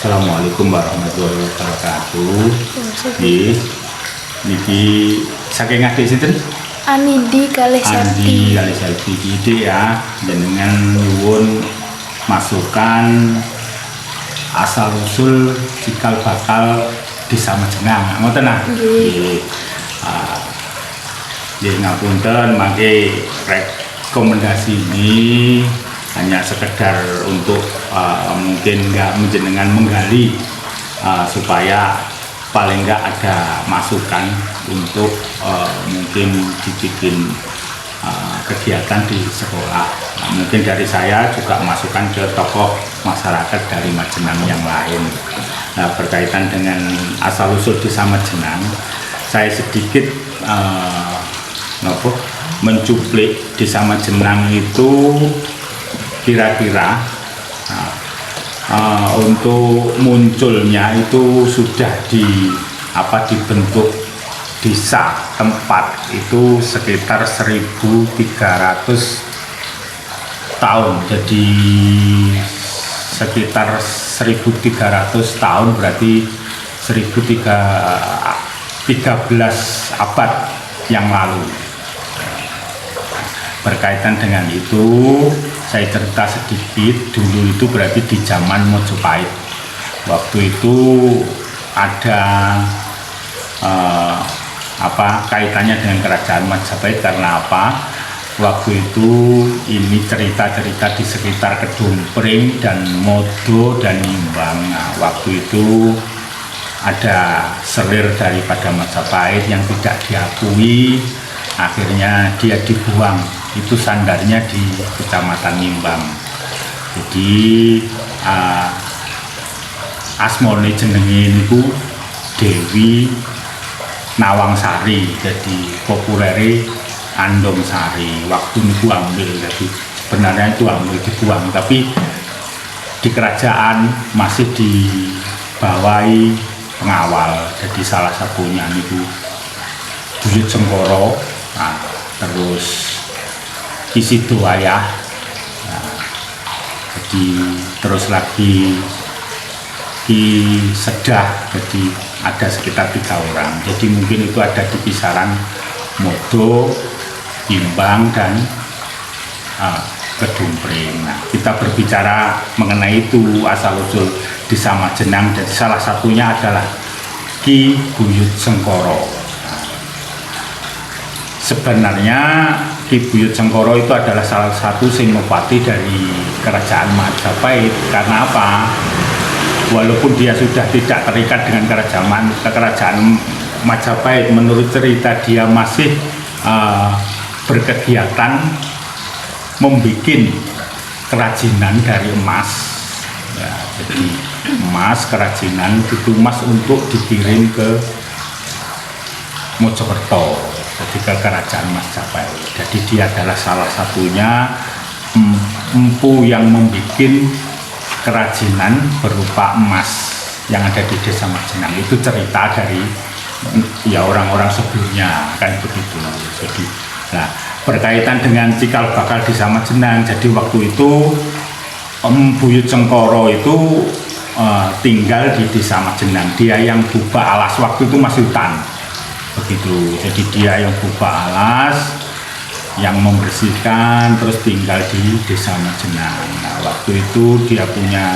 Assalamualaikum warahmatullahi wabarakatuh. Nggih. Niki saking adik sinten? Anidi kalih Andi Sarti. kali Selvi iki ya, jenengan nyuwun masukan asal usul cikal bakal Desa Majenang. Ngoten nah. Nggih. Nggih ngapunten mangke rekomendasi ini hanya sekedar untuk mungkin nggak menjenengan menggali supaya paling nggak ada masukan untuk mungkin dibikin kegiatan di sekolah. Nah, mungkin dari saya juga masukan ke tokoh masyarakat dari Majenang yang lain. Nah, berkaitan dengan asal usul Desa Majenang, saya sedikit mencuplik Desa Majenang itu kira-kira untuk munculnya itu sudah dibentuk desa tempat itu sekitar 1300 tahun, jadi sekitar 1300 tahun berarti 13 abad yang lalu. Berkaitan dengan itu, saya cerita sedikit. Dulu itu berarti di zaman Mojopahit. Waktu itu ada kaitannya dengan kerajaan Majapahit karena apa? Waktu itu ini cerita-cerita di sekitar Kedumpring dan Modo dan Nimbang. Nah, waktu itu ada selir daripada Majapahit yang tidak diakui, akhirnya dia dibuang. Itu sandarnya di Kecamatan Nimbang. Jadi asmone jenenge niku Dewi Nawangsari, jadi populere Andong Sari. Waktu niku ambil, jadi sebenarnya itu ambil dibuang, tapi di kerajaan masih dibawahi pengawal. Jadi salah satunya niku Buyut Sengkoro, nah, terus Isi Doayah, nah, jadi terus lagi Ki Sedah, jadi ada sekitar 3 orang. Jadi mungkin itu ada di kisaran Modo, Nimbang dan Kedumpring. Nah, kita berbicara mengenai itu asal usul Desa Majenang, dan salah satunya adalah Ki Buyut Sengkoro. Sebenarnya Ki Buyut Sengkoro itu adalah salah satu senopati dari kerajaan Majapahit. Karena apa? Walaupun dia sudah tidak terikat dengan kerajaan Majapahit, menurut cerita dia masih berkegiatan membuat kerajinan dari emas. Ya, jadi emas, kerajinan itu emas untuk dikirim ke Mojokerto, jadi ke kerajaan Majapahit. Jadi dia adalah salah satunya empu yang membuat kerajinan berupa emas yang ada di Desa Majenang. Itu cerita dari orang-orang sebelumnya, kan begitu. Jadi, nah, berkaitan dengan cikal bakal Desa Majenang, jadi waktu itu Buyut Sengkoro itu tinggal di Desa Majenang. Dia yang buka alas, waktu itu masih hutan. Begitu, jadi dia yang buka alas, yang membersihkan, terus tinggal di Desa Majenang. Nah, waktu itu dia punya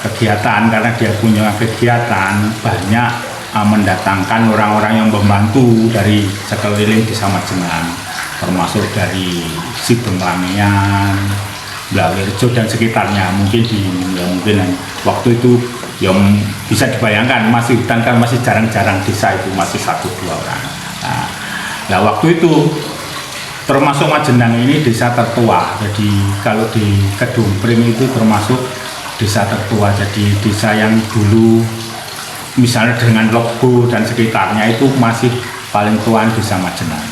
kegiatan, karena dia punya kegiatan banyak mendatangkan orang-orang yang membantu dari sekeliling Desa Majenang, termasuk dari Sideng Langian, Blawirjo dan sekitarnya. Mungkin waktu itu yang bisa dibayangkan masih hutan, kan masih jarang-jarang desa itu masih 1-2 orang. Nah, waktu itu termasuk Majenang ini desa tertua. Jadi kalau di Kedumpring itu termasuk desa tertua. Jadi desa yang dulu misalnya dengan Lebo dan sekitarnya itu masih paling tua Desa Majenang.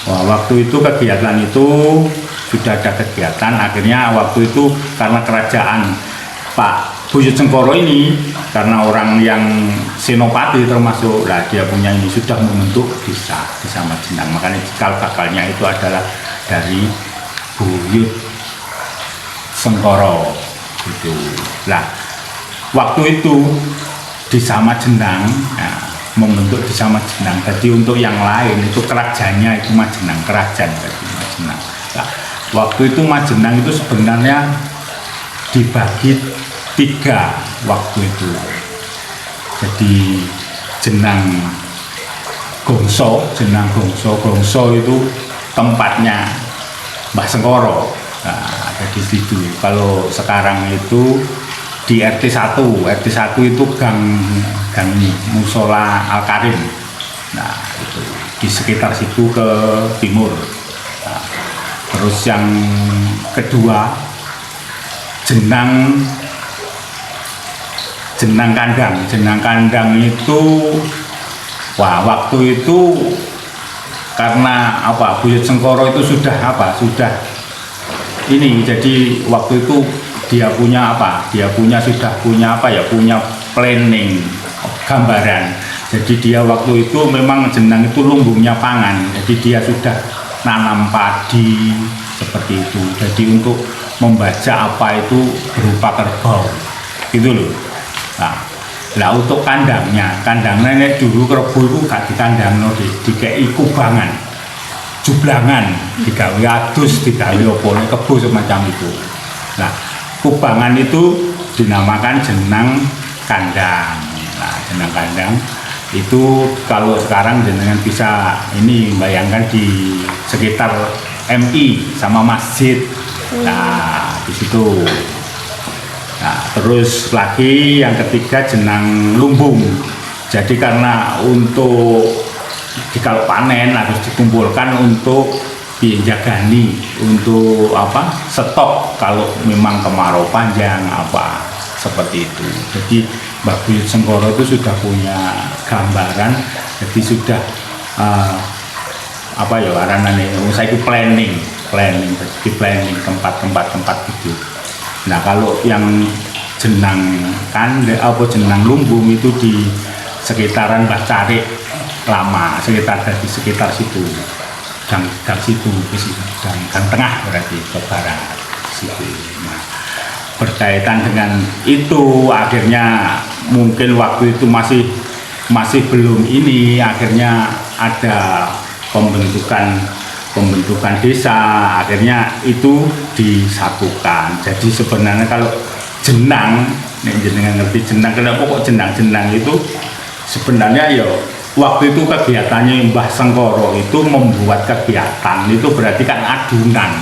Wah, waktu itu kegiatan itu sudah ada kegiatan. Akhirnya waktu itu karena kerajaan Pak Buyut Sengkoro ini, karena orang yang senopati termasuk, lah dia punya ini sudah membentuk Desa Majenang. Makanya cikal bakalnya itu adalah dari Buyut Sengkoro gitu. Lah waktu itu Desa Majenang, nah, membentuk Desa Majenang. Jadi untuk yang lain itu kerajaannya itu Majenang, kerajaan dari Majenang. Nah, waktu itu Majenang itu sebenarnya dibagi 3 waktu itu. Jadi Jenang Gongso itu tempatnya Mbah Sengkoro. Nah, ada di situ. Kalau sekarang itu di RT 1 itu gang Musola Al Karim. Nah, itu di sekitar situ ke timur. Nah, terus yang kedua Jenang Kandang itu, wah, waktu itu karena apa, Buyut Sengkoro itu sudah ini, jadi waktu itu dia punya planning, gambaran. Jadi dia waktu itu memang Jenang itu lumbungnya pangan, jadi dia sudah nanam padi seperti itu. Jadi untuk membaca apa itu berupa kerbau gitu loh. Nah, untuk kandangnya dulu kerbau itu gak dikandang, dikei kubangan, jublangan, digawe adus, digawe opone kebo semacam itu. Nah, kubangan itu dinamakan Jenang Kandang. Nah, Jenang Kandang itu kalau sekarang jenengan bisa ini bayangkan di sekitar MI sama masjid. Nah, di situ. Nah, terus lagi yang ketiga Jenang Lumbung. Jadi karena untuk kalau panen harus dikumpulkan untuk dijagani, untuk apa, stok kalau memang kemarau panjang apa seperti itu. Jadi Mbah Buyut Sengkoro itu sudah punya gambaran, jadi sudah apa ya waranane, saya itu planning tempat gitu. Nah, kalau yang Jenang Jenang Lumbung itu di sekitaran Mbah Carik Lama, di sekitar situ, gang situ, gang tengah berarti ke barat situ. Nah, berkaitan dengan itu akhirnya mungkin waktu itu masih belum ini, akhirnya ada pembentukan desa, akhirnya itu disatukan. Jadi sebenarnya kalau Jenang, jenengan ngerti Jenang, kenapa kok Jenang itu sebenarnya ya waktu itu kegiatannya Mbah Sengkoro itu membuat kegiatan itu berarti kan adonan.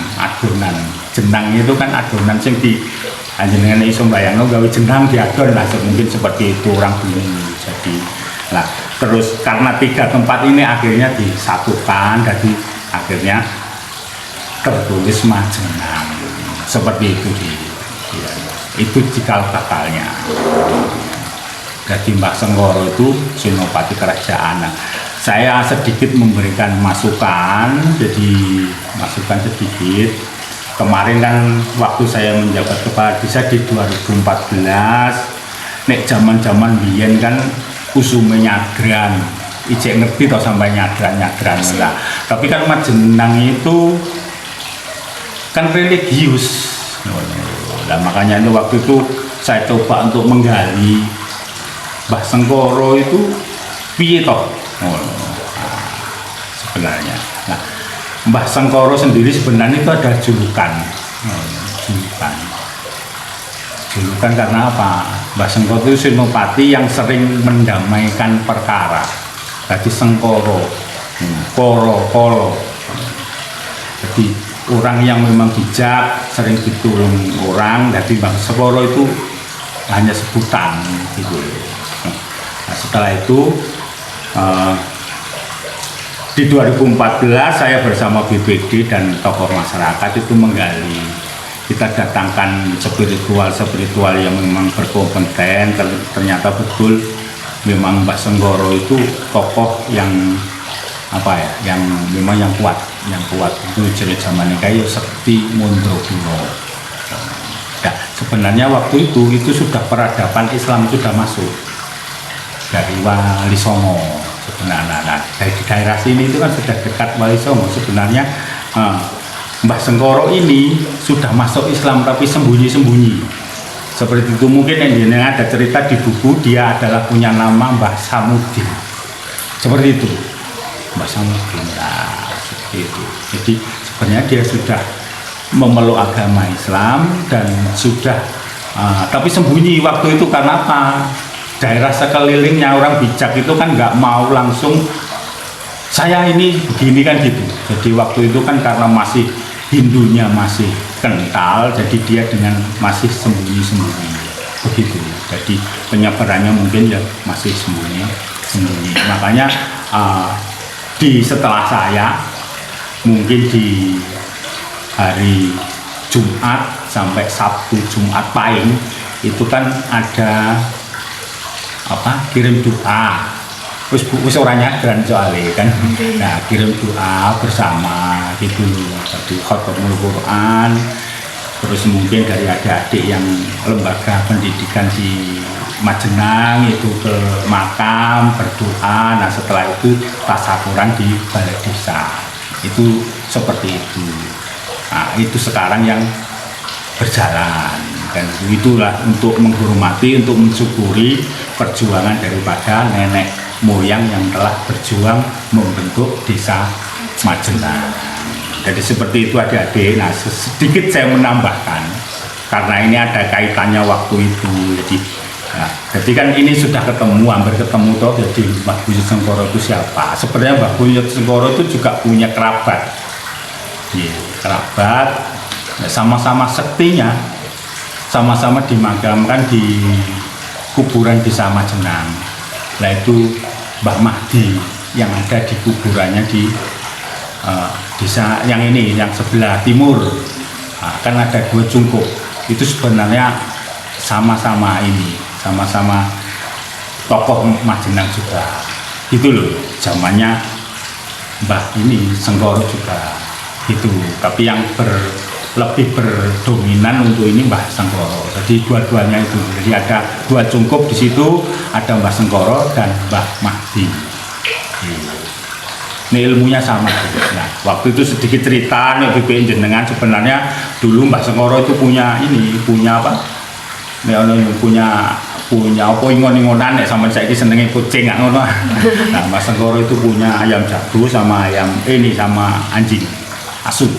Jenang itu kan adonan sing di jenengan iso bayangno gawe jenang diadon lah, mungkin seperti itu orang dulu. Jadi nah, terus karena 3 tempat ini akhirnya disatukan, jadi akhirnya tertulis Majenang seperti itu itu cikal bakalnya. Jadi Mbah Sengkoro itu senopati kerajaan. Nah, saya sedikit memberikan masukan, jadi masukan sedikit. Kemarin kan waktu saya menjabat kepala desa di 2014, nek zaman biyen kan usume nyadran, ijek ngerti toh sampai nyadran lah. Tapi kan Majenang itu kan religius. Nah, makanya itu waktu itu saya coba untuk menggali Mbah Sengkoro itu piye toh sebenarnya. Nah, Mbah Sengkoro sendiri sebenarnya itu ada julukan karena apa? Mbah Sengkoro itu senopati yang sering mendamaikan perkara. Jadi Sengkoro, kolo. Jadi orang yang memang bijak, sering ditulung orang. Jadi Mbah Sengkoro itu hanya sebutan gitu. Nah, setelah itu di 2014 saya bersama BPD dan tokoh masyarakat itu menggali. Kita datangkan spiritual yang memang berkompeten. Ternyata betul memang Mbah Sengkoro itu tokoh yang apa ya, yang memang yang kuat itu jadi zaman ini kayak Sekti Mondrokulo. Nah, sebenarnya waktu itu sudah peradaban Islam sudah masuk dari Wali Songo sebenarnya. Nah, dari daerah sini itu kan sudah dekat Wali Songo sebenarnya. Mbah Sengkoro ini sudah masuk Islam tapi sembunyi-sembunyi. Seperti itu. Mungkin yang ada cerita di buku, dia adalah punya nama Mbah Samudin. Seperti itu, Mbah Samudin. Nah, seperti itu. Jadi sebenarnya dia sudah memeluk agama Islam dan sudah tapi sembunyi waktu itu. Karena apa? Daerah sekelilingnya orang bijak itu kan nggak mau langsung saya ini begini kan gitu. Jadi waktu itu kan karena masih Hindunya masih kental, jadi dia dengan masih sembunyi-sembunyi begitu. Jadi penyebarannya mungkin ya masih sembunyi. Makanya setelah saya mungkin di hari Jumat sampai Sabtu, Jumat Pahing itu kan ada kirim doa. Wis orangnya keren soalnya kan. Nah, kirim doa bersama gitu. Jadi khotomul Quran. Terus mungkin dari adik-adik yang lembaga pendidikan di Majenang itu ke makam berdoa. Nah, setelah itu tasyakuran di balai desa. Itu seperti itu. Nah, itu sekarang yang berjalan. Dan itulah untuk menghormati, untuk mensyukuri perjuangan daripada nenek moyang yang telah berjuang membentuk desa Majenang. Jadi seperti itu adik-adik. Nah, sedikit saya menambahkan karena ini ada kaitannya waktu itu. Jadi kan ini sudah ketemu, hampir ketemu toh. Jadi Mbah Buyut Sengkoro itu siapa? Sebenarnya Mbah Buyut Sengkoro itu juga punya kerabat. Kerabat, sama-sama sektinya, sama-sama dimakamkan di kuburan desa Majenang. Nah, itu Mbah Mahdi yang ada di kuburannya di desa yang ini, yang sebelah timur. Nah, kan ada 2 cungkup. Itu sebenarnya sama-sama tokoh Majenang juga. Gitu loh, zamannya Mbah ini Sengkoro juga gitu. Tapi yang lebih berdominan untuk ini Mbah Sengkoro. Jadi dua-duanya itu. Jadi ada 2 cungkup di situ, ada Mbah Sengkoro dan Mbah Mahdi. Ini ilmunya sama. Nah, waktu itu sedikit cerita nih BPN jenengan, sebenarnya dulu Mbah Sengkoro itu punya apa? Punya apa ingon-ingonan ya, sama saya senengnya kucing nggak ngono. Nah, Mbah Sengkoro itu punya ayam jago sama sama anjing asu.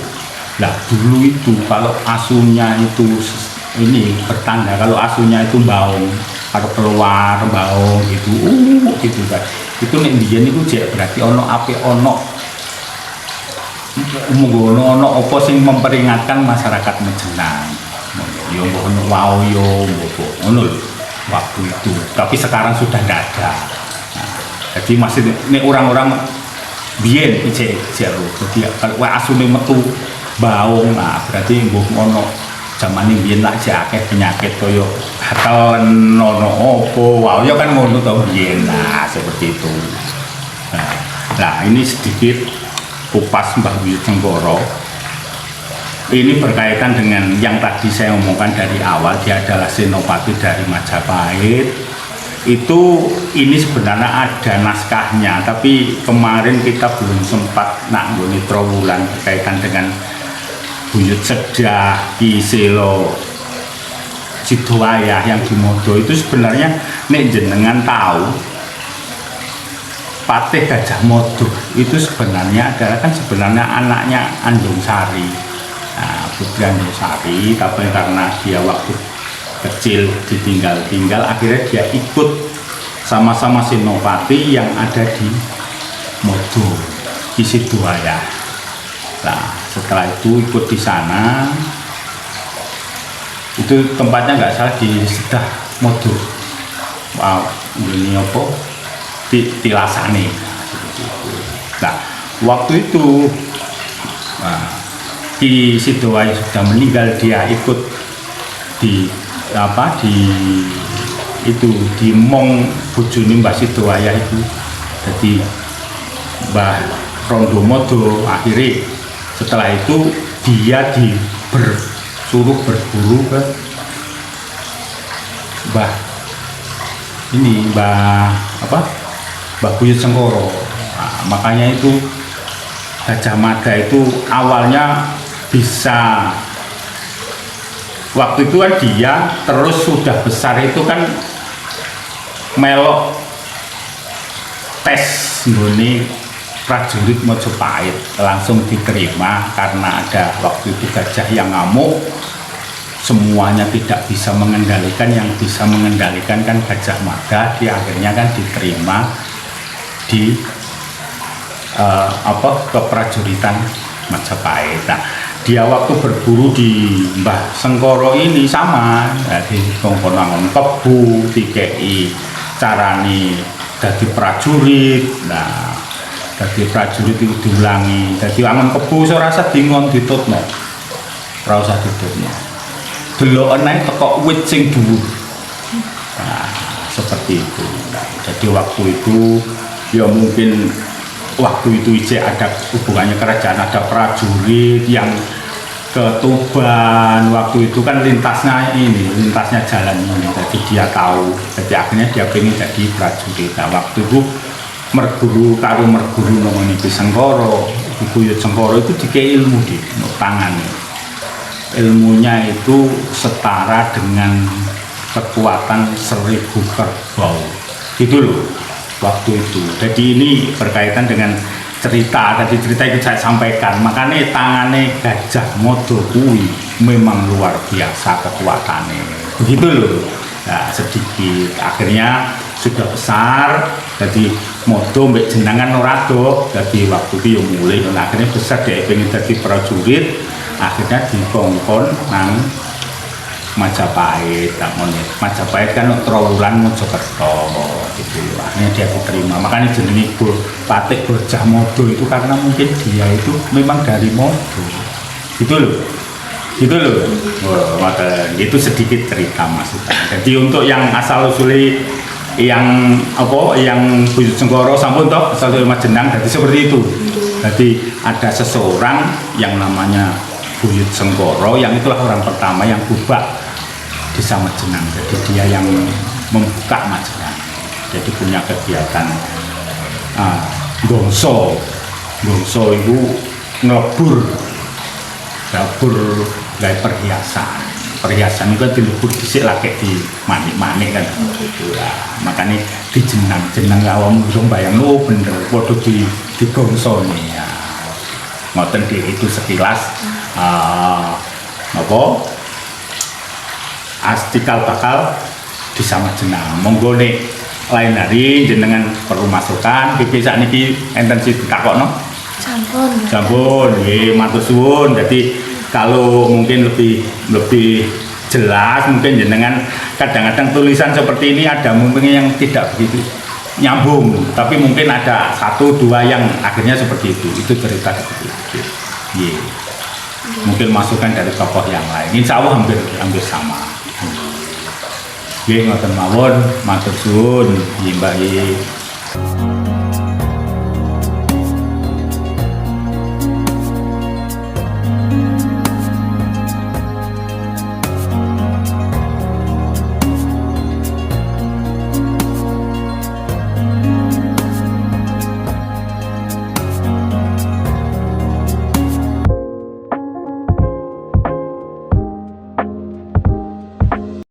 Nah, dulu itu kalau asunya itu bertanda, kalau asunya itu baung, kalau keluar baung gitu, gitu kan. Itu nek biyen niku jek berarti ono apa sing memperingatkan masyarakat Majenang. Yo ono waoyo ngono lho waktu itu. Tapi sekarang sudah tidak ada. Nah, jadi masih nek orang-orang biyen jek lho. Jadi kalau asune metu baung, nah berarti mbuh ono zaman ini biyen lak akeh penyakit koyo gatel ono opo wae ya kan ngono to biyen. Nah, seperti itu. Nah, ini sedikit kupas Mbah Buyut Sengkoro. Ini berkaitan dengan yang tadi saya omongkan dari awal, dia adalah senopati dari Majapahit. Ini sebenarnya ada naskahnya, tapi kemarin kita belum sempat nak nggone Trowulan berkaitan dengan Buyut Sedah Ki Selo Sidowayah yang di Modo. Itu sebenarnya nek jenengan tahu Patih Gajah Modo itu sebenarnya adalah anaknya Anjung Sari. Nah, Putri Anjung Sari, tapi karena dia waktu kecil ditinggal akhirnya dia ikut sama-sama senopati yang ada di Modo, Ki Sidowayah. Nah, setelah itu ikut di sana, itu tempatnya nggak salah di Sedah Modo. Wow, ini apa? Tilasane. Nah, waktu itu Ki Sidowayah sudah meninggal, dia ikut di Mong bojone Mbah Sidowayah itu. Jadi Mbah Rondo Modo akhirnya setelah itu dia disuruh berburu ke Mbah Buyut Sengkoro. Nah, makanya itu Gajah Mada itu awalnya bisa waktu itu kan dia terus sudah besar itu kan melok tes nggone prajurit Majapahit, langsung diterima karena ada waktu itu gajah yang ngamuk, semuanya tidak bisa mengendalikan, yang bisa mengendalikan kan Gajah Mada. Dia akhirnya kan diterima di keprajuritan Majapahit. Nah, dia waktu berburu di Mbah Sengkoro ini sama, di kongkonangon kebu, dikei carane dadi prajurit. Nah, dadi prajurit itu diulangi, dadi angon kebu ora usah dingon ditutno, ora usah ditutno, deloken ae teko wit sing dhuwur. Nah, seperti itu. Jadi waktu itu ya mungkin waktu itu ijek ada hubungannya kerajaan, ada prajurit yang ke Tuban. Waktu itu kan lintasnya jalan ini, jadi dia tahu, jadi akhirnya dia pengen jadi prajurit. Nah, waktu itu merguru namanya di Sengkoro, di Buyut Sengkoro itu dikei ilmu di tangannya. Ilmunya itu setara dengan kekuatan 1000 kerbau gitu loh waktu itu. Jadi ini berkaitan dengan cerita itu saya sampaikan. Makanya tangannya Gajah Mada kuwi memang luar biasa kekuatannya begitu loh. Nah, sedikit akhirnya sudah besar, jadi Mada mbek jenengan ora do, jadi waktu itu mulai. Nah, akhirnya besar dia pengen jadi prajurit, akhirnya dikongkon nang Majapahit. Majapahit kan Trowulan Mojokerto gitu. Akhirnya dia diterima, makanya jenenge Patih Gajah Mada itu karena mungkin dia itu memang dari Mada gitu loh. Itu sedikit cerita maksudnya. Jadi untuk yang asal usuli yang Buyut Sengkoro sampun toh asal dari Majenang, jadi seperti itu. Jadi ada seseorang yang namanya Buyut Sengkoro, yang itulah orang pertama yang bubak desa Majenang. Jadi dia yang membuka Majenang. Jadi punya kegiatan gongso itu ngelebur gaya perhiasan itu kan dilebur disik lagi di manik-manik kan gitu lah. Makanya di jenang awam urung bayang bener podo di gongso nih ya. Ngoten itu sekilas astikal bakal desa Majenang. Monggo nek lain hari jenengan perlu masukan pipi sakniki enten sing ditakokno. Sampun nggih matur suwun. Jadi kalau mungkin lebih jelas mungkin jenengan kadang-kadang tulisan seperti ini ada mungkin yang tidak begitu nyambung, tapi mungkin ada 1-2 yang akhirnya seperti itu cerita seperti itu. Yeah. Mungkin masukan dari tokoh yang lain, insya Allah hampir sama. Nggih ngoten mawon, matur suwun, Mbak.